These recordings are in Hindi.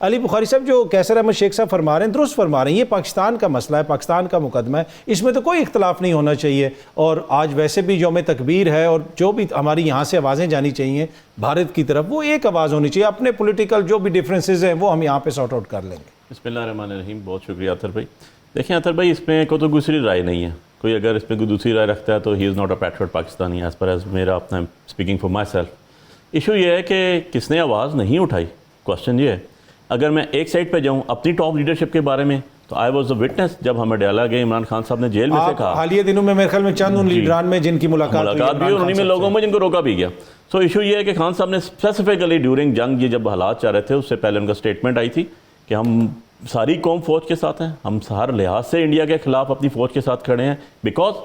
अली बुखारी साहब, जो कैसर अहमद शेख साहब फरमा रहे हैं दुरुस्त फरमा रहे हैं, ये पाकिस्तान का मसला है, पाकिस्तान का मुकदमा है, इसमें तो कोई इख्तलाफ नहीं होना चाहिए। और आज वैसे भी यौम तकबीर है और जो भी हमारी यहाँ से आवाज़ें जानी चाहिए भारत की तरफ, वो एक आवाज़ होनी चाहिए। अपने पॉलिटिकल जो भी डिफरेंसेस हैं वो हम यहाँ पे सॉर्ट आउट कर लेंगे। बिस्मिल्लाहिर्रहमानिर्रहीम। बहुत शुक्रिया अतर भाई। देखिए अतर भाई, इसमें कोई तो दूसरी राय नहीं है। कोई अगर इसमें कोई दूसरी राय रखता है तो he is not a patriot Pakistani as per as मेरा अपना speaking for my self. Issue ये है कि किसने आवाज़ नहीं उठाई। क्वेश्चन ये है, अगर मैं एक साइड पे जाऊं अपनी टॉप लीडरशिप के बारे में, तो आई वॉज द विटनेस जब हमें डाला गया। इमरान खान साहब ने जेल में से कहा हालिया दिनों में मेरे ख्याल में चंद उन लीडरान में जिनकी मुलाकात भी उन्हीं में लोगों में जिनको रोका भी गया। सो इशू ये है कि खान साहब ने स्पेसिफिकली ड्यूरिंग जंग, ये जब हालात चल रहे थे उससे पहले उनका स्टेटमेंट आई थी कि हम सारी कौम फौज के साथ हैं, हम हर लिहाज से इंडिया के खिलाफ अपनी फौज के साथ खड़े हैं, बिकॉज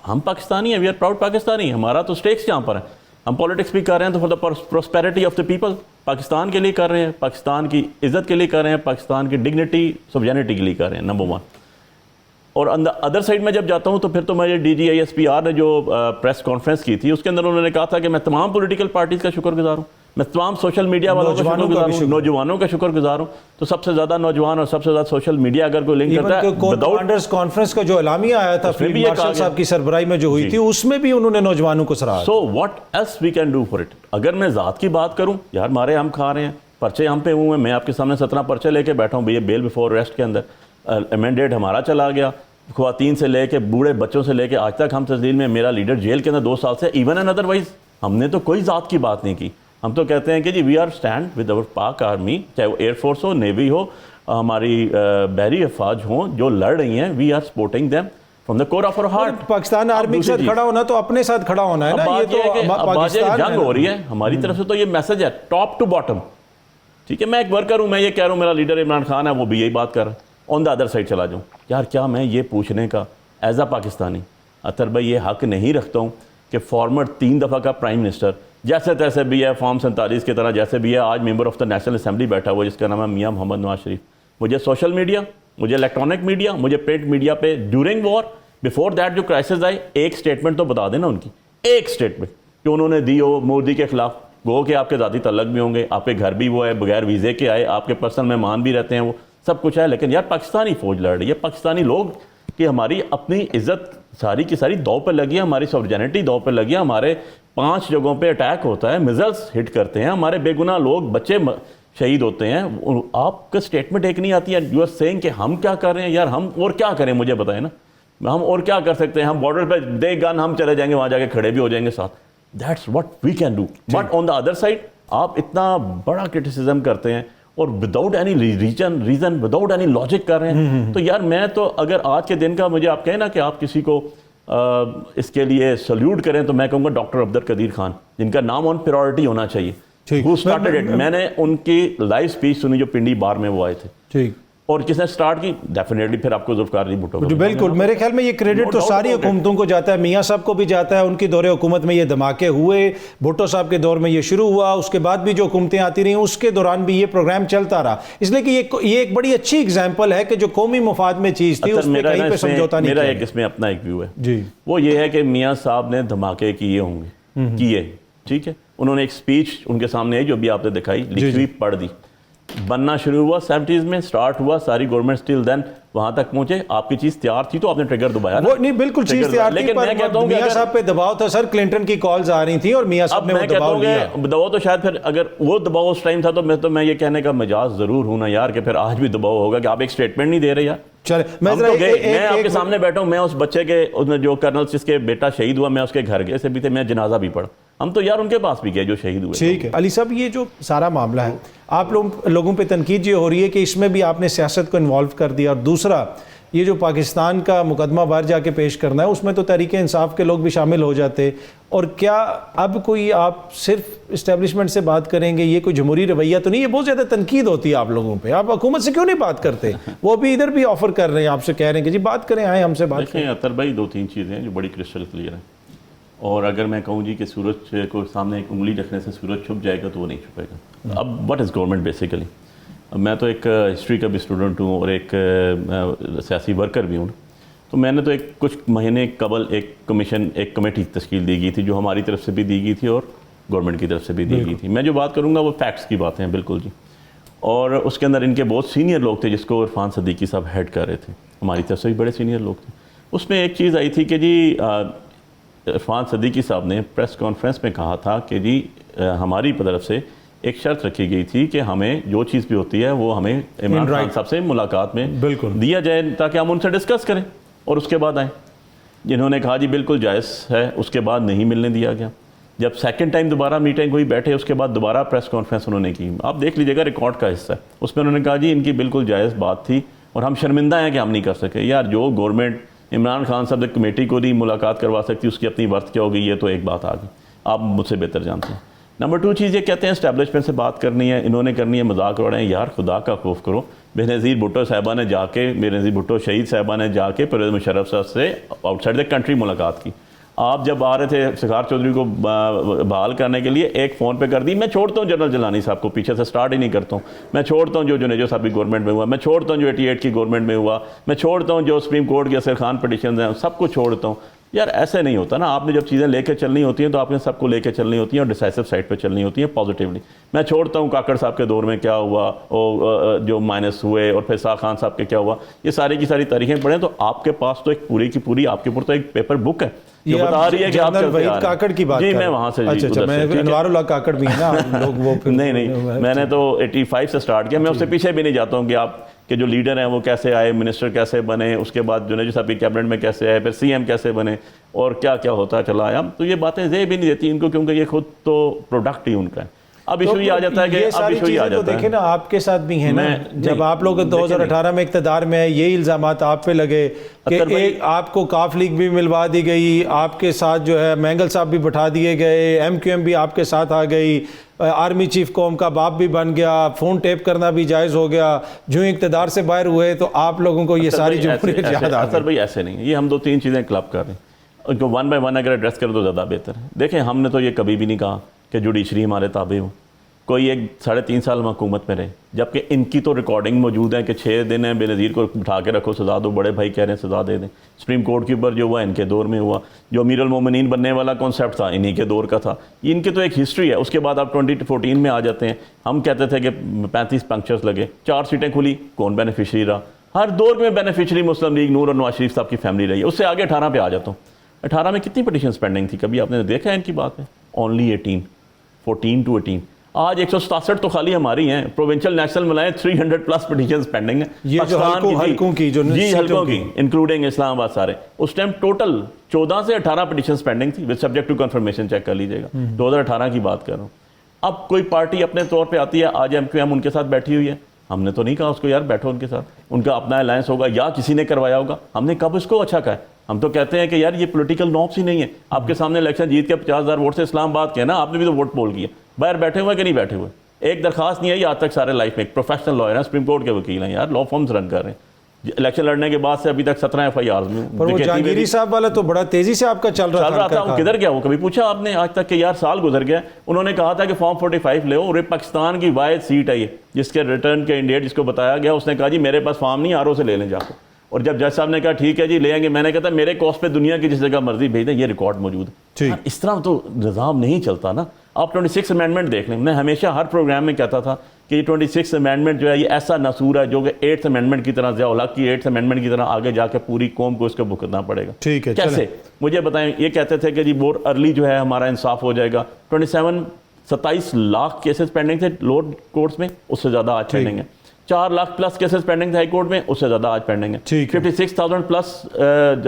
हम पाकिस्तानी हैं, वी आर प्राउड पाकिस्तानी। हमारा तो स्टेक्स यहाँ पर है। हम पॉलिटिक्स भी कर रहे हैं तो for the prosperity of the people, Pakistan के लिए कर रहे हैं, पाकिस्तान की इज्जत के लिए कर रहे हैं, पाकिस्तान की डिग्निटी सॉवरेनिटी के लिए कर रहे हैं, नंबर वन। और अदर साइड में जब जाता हूँ तो फिर तो मेरे DGISPR ने जो प्रेस कॉन्फ्रेंस की थी उसके अंदर उन्होंने कहा था कि मैं तमाम पॉलिटिकल पार्टीज़ का शुक्रगुजार हूँ, मैं तमाम सोशल मीडिया वालों का शुक्रगुजार हूँ, नौजवानों का शुक्रगुजार हूँ। तो सबसे ज़्यादा नौजवान और सबसे ज़्यादा सोशल मीडिया अगर कोई लिंक करता है, कमांडर्स कॉन्फ्रेंस का जो एलामिया आया था फील्ड मार्शल साहब की सरबराही में जो हुई थी, उसमें भी उन्होंने नौजवानों को सराहा। So what else we can do for it. अगर मैं ज़ात की बात करूँ, यार मारे हम खा रहे हैं, पर्चे हम पे हुए हैं, मैं आपके सामने 17 पर्चे लेके बैठा हूँ भैया बेल बिफोर अरेस्ट के अंदर। अमेंडेड हमारा चला गया, ख़वातीन से लेके बूढ़े बच्चों से लेके आज तक हम तस्दील में, मेरा लीडर जेल के अंदर 2 साल से। इवन एंड अदरवाइज हमने तो कोई ज़ात की बात नहीं की। हम तो कहते हैं कि जी we are stand with our Pak army, चाहे वो एयरफोर्स हो, नेवी हो, हमारी बहरी अफवाज हो जो लड़ रही हैं, we are supporting them from the core of our heart. Pakistan army के साथ खड़ा होना तो अपने साथ खड़ा होना है ना। ये तो पाकिस्तान जंग हो रही है हमारी तरफ से, तो ये मैसेज है टॉप टू बॉटम। ठीक है, मैं एक वर्कर हूँ, मैं ये कह रहा हूँ, मेरा लीडर इमरान खान है, वो भी यही बात कर रहा है। ऑन द अदर साइड चला जाऊँ, यार क्या मैं ये पूछने का एज अ पाकिस्तानी अतर भाई ये हक नहीं रखता हूँ कि फॉर्मर 3 दफ़ा का प्राइम मिनिस्टर जैसे तैसे भी है, फॉर्म 47 की तरह जैसे भी है, आज member of the national assembly बैठा हुआ जिसका नाम है मियां मोहम्मद नवाज शरीफ, मुझे सोशल मीडिया, मुझे इलेक्ट्रॉनिक मीडिया, मुझे प्रिंट मीडिया पे ड्यूरिंग वॉर, बिफोर दैट जो क्राइसिस आए, एक स्टेटमेंट तो बता देना उनकी, एक स्टेटमेंट जो उन्होंने दी हो मोदी के खिलाफ। गो के आपके ज़ाती तल्लक भी होंगे, आपके घर भी वो है, बगैर वीज़े के आए, आपके पर्सनल मेहमान भी रहते हैं, वो सब कुछ है, लेकिन यार पाकिस्तानी फौज लड़ रही है, पाकिस्तानी लोग कि हमारी अपनी इज्जत सारी की सारी दांव पर लगी है, हमारी सॉवरेनिटी दांव पर लगी है, हमारे 5 जगहों पे अटैक होता है, मिसाइल्स हिट करते हैं, हमारे बेगुनाह लोग बच्चे शहीद होते हैं। आपका स्टेटमेंट एक नहीं आती है, यू आर सेइंग कि हम क्या कर रहे हैं। यार हम और क्या करें, मुझे बताएं ना, हम और क्या कर सकते हैं। हम बॉर्डर पे दे गन, हम चले जाएंगे, वहाँ जाके खड़े भी हो जाएंगे साथ। That's what we can do. But on the other side आप इतना बड़ा क्रिटिसिज्म करते हैं और without any reason without any logic कर रहे हैं। तो यार मैं तो अगर आज के दिन का मुझे आप कहें ना कि आप किसी को इसके लिए सल्यूट करें, तो मैं कहूँगा डॉक्टर अब्दुल कदीर खान, जिनका नाम ऑन प्रायोरिटी होना चाहिए। Who started it? मैंने उनकी लाइव स्पीच सुनी जो पिंडी बार में वो आए थे। ठीक। और किसने स्टार्ट की? डेफिनेटली फिर आपको जुल्फकार अली भुट्टो। बिल्कुल, मेरे ख्याल में ये क्रेडिट तो सारी हुकूमतों को जाता है, मियाँ साहब को भी जाता है। उनकी दौरे हुकूमत में ये धमाके हुए, भुट्टो साहब के दौर में ये शुरू हुआ, उसके बाद भी जो हुकूमतें आती रही उसके दौरान भी ये प्रोग्राम चलता रहा। इसलिए कि ये एक बड़ी अच्छी एग्जाम्पल है कि जो कौमी मुफाद में चीज़ थी उसमें कहीं पे समझौता नहीं। मेरा एक इसमें अपना एक व्यू है जी, वो ये है कि मियाँ साहब ने धमाके किए होंगे, किए, ठीक है। उन्होंने एक स्पीच उनके सामने है जो भी आपने दिखाई, लिखी हुई पढ़ दी, बनना शुरू हुआ 70s में, स्टार्ट हुआ, सारी गवर्नमेंट स्टिल देन वहां तक पहुंचे। आपकी चीज तैयार थी तो आपने ट्रिगर दबाया ना? नहीं, बिल्कुल चीज तैयार थी, लेकिन मैं कहता हूं मियां साहब पे दबाव था सर, क्लिंटन की कॉल्स आ रही थी और मियां साहब ने वो दबाव लिया। दबाव तो शायद फिर अगर वो दबाव उस टाइम था तो मैं ये कहने का मजाज जरूर हूं ना यार कि फिर आज भी दबाव होगा कि आप एक स्टेटमेंट नहीं दे रहे यार। चले मैं आपके सामने बैठा हूं, मैं उस बच्चे के उसमें जो कर्नल जिसके बेटा शहीद हुआ, मैं उसके घर से भी थे, मैं जनाजा भी पढ़ा। हम तो यार उनके पास भी गए जो शहीद हुए। ठीक है अली साहब, ये जो सारा मामला है आप लोगों पे तनकीद ये हो रही है कि इसमें भी आपने सियासत को इन्वॉल्व कर दिया, और दूसरा ये जो पाकिस्तान का मुकदमा बाहर जाके पेश करना है उसमें तो तहरीक इंसाफ के लोग भी शामिल हो जाते। और क्या अब कोई आप सिर्फ इस्टेब्लिशमेंट से बात करेंगे, ये कोई जमहूरी रवैया तो नहीं? ये बहुत ज़्यादा तनकीद होती है आप लोगों पे, आप हुकूमत से क्यों नहीं बात करते? वो भी इधर भी ऑफर कर रहे हैं, आपसे कह रहे हैं कि जी बात करें, आए हमसे बात करें। अतर भाई 2-3 चीज़ें हैं जो बड़ी क्रिस्टल क्लियर हैं, और अगर मैं कहूँ जी कि सूरज को सामने एक उंगली रखने से सूरज छुप जाएगा तो वो नहीं छुपेगा। अब व्हाट इज़ गवर्नमेंट बेसिकली, मैं तो एक हिस्ट्री का भी स्टूडेंट हूँ और एक सियासी वर्कर भी हूँ। तो मैंने तो एक कुछ महीने कबल एक कमेटी तश्कील दी गई थी जो हमारी तरफ से भी दी गई थी और गवर्नमेंट की तरफ से भी दी गई थी। मैं जो बात करूँगा वो फैक्ट्स की बातें हैं, बिल्कुल जी। और उसके अंदर इनके बहुत सीनियर लोग थे जिसको इरफान सदीकी साहब हेड कर रहे थे, हमारी तरफ से भी बड़े सीनियर लोग थे। उसमें एक चीज़ आई थी कि जी इरफान सदीकी साहब ने प्रेस कॉन्फ्रेंस में कहा था कि जी हमारी तरफ से एक शर्त रखी गई थी कि हमें जो चीज़ भी होती है वो हमें इमरान खान साहब से मुलाकात में बिल्कुल दिया जाए ताकि हम उनसे डिस्कस करें और उसके बाद आएँ। जिन्होंने कहा जी बिल्कुल जायज़ है, उसके बाद नहीं मिलने दिया गया। जब सेकंड टाइम दोबारा मीटिंग हुई, बैठे, उसके बाद दोबारा प्रेस कॉन्फ्रेंस उन्होंने की, आप देख लीजिएगा रिकॉर्ड का हिस्सा है, उसमें उन्होंने कहा जी इनकी बिल्कुल जायज़ बात थी और हम शर्मिंदा हैं कि हम नहीं कर सके। यार जो गवर्नमेंट इमरान खान साहब एक कमेटी को नहीं मुलाकात करवा सकती, उसकी अपनी वर्थ क्या होगी, ये तो एक बात आ गई, आप मुझसे बेहतर जानते हैं। नंबर 2 चीज़ ये कहते हैं इस्टेब्लिशमेंट से बात करनी है, इन्होंने करनी है, मजाक उड़ा रहे हैं। यार खुदा का खौफ करो, बेनज़ीर भुट्टो साहबा ने जाके, बेनज़ीर भुट्टो शहीद साहबा ने जाके परवेज़ मुशर्रफ साहब से आउटसाइड द कंट्री मुलाकात की। आप जब आ रहे थे इफ्तिखार चौधरी को बहाल करने के लिए, एक फ़ोन पे कर दी, मैं छोड़ता हूँ जनरल जिलानी साहब को, पीछे से स्टार्ट ही नहीं करता हूँ, मैं छोड़ता हूँ जो जुनेजो साहब की गवर्नमेंट में हुआ, मैं छोड़ता हूँ जो 88 की गवर्नमेंट में हुआ, मैं छोड़ता हूँ जो सुप्रीम कोर्ट के असर खान पटिशन हैं, सब कुछ छोड़ता हूँ। यार ऐसे नहीं होता ना, आपने जब चीज़ें लेके चलनी होती हैं तो आपने सबको लेके चलनी होती हैं और डिसाइसिव साइड पे चलनी होती हैं पॉजिटिवली। मैं छोड़ता हूँ काकड़ साहब के दौर में क्या हुआ, जो माइनस हुए, और फिर शाह खान साहब के क्या हुआ, ये सारी की सारी तारीखें पढ़ें तो आपके पास तो एक पूरी की पूरी आपके ऊपर तो एक पेपर बुक है जो बता रही है कि आप वहीद काकड़ की बात जी, मैं वहाँ से अच्छा, मैं अनवारुल्लाह काकड़ भी है ना लोग वो नहीं, मैंने तो 85 से स्टार्ट किया, मैं उससे पीछे भी नहीं जाता हूँ कि आप के जो लीडर हैं वो कैसे आए, मिनिस्टर कैसे बने, उसके बाद जुनेजो साहब की कैबिनेट में कैसे आए, फिर सीएम कैसे बने और क्या क्या होता चला आया, तो ये बातें जे भी नहीं देती इनको, क्योंकि ये खुद तो प्रोडक्ट ही उनका है। अब इशू ये आ जाता है कि अब इशू ये आ जाता है, देखें ना आपके साथ भी है ना, जब आप लोग 2018 में इक़्तिदार में है, ये इल्ज़ामात आप पे लगे कि एक आपको काफ लीग भी मिलवा दी गई, आपके साथ जो है मैंगल साहब भी बैठा दिए गए, MQM भी आपके साथ आ गई, आर्मी चीफ कौम का बाप भी बन गया, फ़ोन टेप करना भी जायज़ हो गया, जो इक़्तिदार से बाहर हुए तो आप लोगों को ये सारी जमहूरियत याद आ गई। भाई ऐसे नहीं, ये हम 2-3 चीज़ें क्लब कर रहे हैं, उनको 1 by 1 अगर एड्रेस करें तो ज़्यादा बेहतर है। देखें हमने तो ये कभी भी नहीं कहा कि जुडिशरी हमारे ताबे हो, कोई एक 3.5 साल हुकूमत में रहे, जबकि इनकी तो रिकॉर्डिंग मौजूद है कि 6 दिन है बेनज़ीर को उठा के रखो, सज़ा दो, बड़े भाई कह रहे हैं सज़ा दे दें। सुप्रीम कोर्ट के ऊपर जो हुआ इनके दौर में हुआ, जो अमीरुल मोमिनीन बनने वाला कॉन्सेप्ट था इन्हीं के दौर का था, इनकी तो एक हिस्ट्री है। उसके बाद आप 2014 में आ जाते हैं, हम कहते थे कि 35 पंक्चर्स लगे, 4 सीटें खुली, कौन बेनिफिशरी रहा? हर दौर में बेनिफिशरी मुस्लिम लीग नूर और नवाज शरीफ साहब की फैमिली रही है। उससे आगे 18 पे आ जाता हूँ। 18 में कितनी पटिशन पेंडिंग थी, कभी आपने देखा है इनकी बात है? Only 18, 14 to 18। आज 167 तो खाली हमारी हैं, प्रोविंशियल नेशनल मिलाएं 300+ पटिशंस पेंडिंग है। ये जो हल्कों की जो जी हल्कों की इंक्लूडिंग इस्लामाबाद सारे, उस टाइम टोटल 14 से 18 पटिशंस पेंडिंग थी with subject to confirmation, check कर लीजिएगा। 2018 की बात कर रहा हूँ। अब कोई पार्टी अपने तौर पे आती है, आज MQM उनके साथ बैठी हुई है, हमने तो नहीं कहा उसको यार बैठो उनके साथ, उनका अपना अलायंस होगा या किसी ने करवाया होगा, हमने कब उसको अच्छा कहा है? हम तो कहते हैं कि यार ये पॉलिटिकल नॉर्म्स ही नहीं है। आपके सामने इलेक्शन जीत के 50,000 वोट से इस्लामाबाद के ना, आपने भी तो वोट पोल किया, बाहर बैठे हुए कि नहीं बैठे हुए? एक दरखास्त नहीं आई आज तक सारे लाइफ में। एक प्रोफेशनल लॉयर है, सुप्रीम कोर्ट के वकील हैं यार, लॉ फॉर्म्स रन कर रहे हैं, इलेक्शन लड़ने के बाद से अभी तक 17 FIR में। पर वो जहांगीरी साहब वाला तो बड़ा तेजी से आपका चल रहा था, वो किधर गया? वो कभी पूछा आपने आज तक कि यार साल गुजर गया, उन्होंने कहा था कि फॉर्म 45 ले, और पाकिस्तान की वाहिद सीट है ये जिसके रिटर्न के इंडियट जिसको बताया गया, उसने कहा जी मेरे पास फॉर्म नहीं, RO से ले लें जाकर। और जब जज साहब ने कहा ठीक है जी ले आएंगे, मैंने कहा था मेरे कॉस्ट पे दुनिया की जिस जगह मर्जी भेज दें, ये रिकॉर्ड मौजूद है। इस तरह तो निज़ाम नहीं चलता ना। आप 26 अमेंडमेंट देख लें, मैं हमेशा हर प्रोग्राम में कहता था कि ये 26 अमेंडमेंट जो है ये ऐसा नसूर है जो कि 8th अमेंडमेंट की तरह, ज़िया-उल हक की 8th अमेंडमेंट की तरह आगे जाके पूरी कौम को इसको भुगतना पड़ेगा। ठीक है, कैसे मुझे बताएं? ये कहते थे कि जी बहुत अर्ली जो है हमारा इंसाफ हो जाएगा। 27 लाख केसेस पेंडिंग थे लोअर कोर्ट्स में, उससे ज़्यादा आज पेंडिंग है। 4 लाख प्लस केसेस पेंडिंग थे हाई कोर्ट में, उससे ज़्यादा आज पेंडिंग है। 56,000 प्लस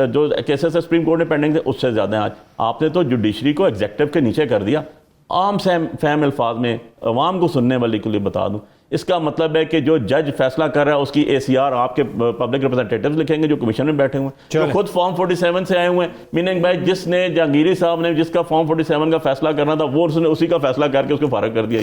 जो केसेस सुप्रीम कोर्ट में पेंडिंग थे, उससे ज़्यादा आज। आपने तो जुडिशरी को एग्जेक्टिव के नीचे कर दिया। आम फैम अल्फाज में अवाम को सुनने वाले के लिए बता दूं, इसका मतलब है कि जो जज फैसला कर रहा है उसकी ACR आपके पब्लिक रिप्रेजेंटेटिव्स लिखेंगे जो कमीशन में बैठे हुए हैं, जो खुद फॉर्म 47 से आए हुए हैं। मीनिंग भाई जिसने जहांगीरी साहब ने जिसका फॉर्म 47 का फैसला करना था वो उसने उसी का फैसला करके उसको फारग कर दिया।